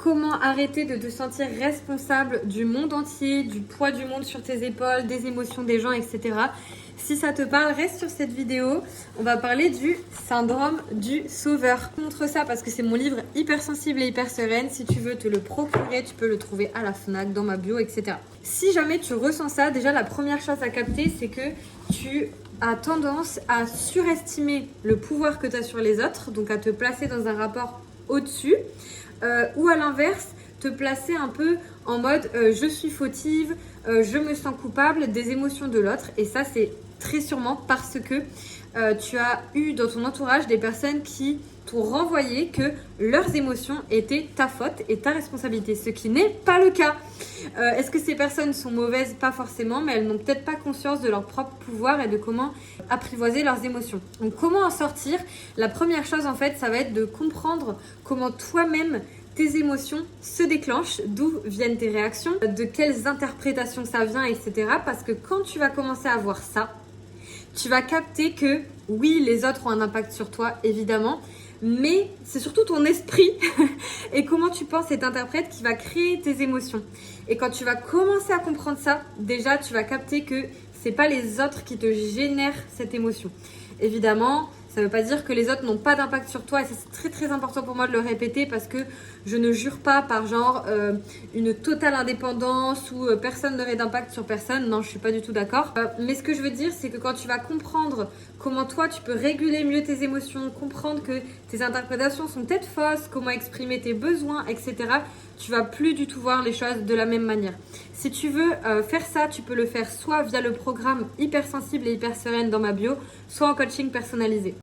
comment arrêter de te sentir responsable du monde entier, du poids du monde sur tes épaules, des émotions des gens, etc. Si ça te parle, reste sur cette vidéo. On va parler du syndrome du sauveur. Je te montre ça parce que c'est mon livre hyper sensible et hyper sereine. Si tu veux te le procurer, tu peux le trouver à la FNAC, dans ma bio, etc. Si jamais tu ressens ça, déjà la première chose à capter, c'est que tu as tendance à surestimer le pouvoir que tu as sur les autres, donc à te placer dans un rapport au-dessus, ou à l'inverse, te placer un peu en mode je suis fautive, je me sens coupable des émotions de l'autre. Et ça, c'est très sûrement parce que tu as eu dans ton entourage des personnes qui t'ont renvoyé que leurs émotions étaient ta faute et ta responsabilité, ce qui n'est pas le cas. Est-ce que ces personnes sont mauvaises? Pas forcément, mais elles n'ont peut-être pas conscience de leur propre pouvoir et de comment apprivoiser leurs émotions. Donc comment en sortir? La première chose en fait, ça va être de comprendre comment toi-même tes émotions se déclenchent, d'où viennent tes réactions, de quelles interprétations ça vient, etc. Parce que quand tu vas commencer à voir ça, tu vas capter que oui, les autres ont un impact sur toi, évidemment, mais c'est surtout ton esprit et comment tu penses et t'interprètes qui va créer tes émotions. Et quand tu vas commencer à comprendre ça, déjà, tu vas capter que c'est pas les autres qui te génèrent cette émotion. Évidemment, ça ne veut pas dire que les autres n'ont pas d'impact sur toi et ça c'est très très important pour moi de le répéter parce que je ne jure pas par genre une totale indépendance ou personne n'aurait d'impact sur personne. Non, je suis pas du tout d'accord. Mais ce que je veux dire, c'est que quand tu vas comprendre comment toi tu peux réguler mieux tes émotions, comprendre que tes interprétations sont peut-être fausses, comment exprimer tes besoins, etc., tu vas plus du tout voir les choses de la même manière. Si tu veux faire ça, tu peux le faire soit via le programme Hypersensible et Hyper Sereine dans ma bio, soit en coaching personnalisé.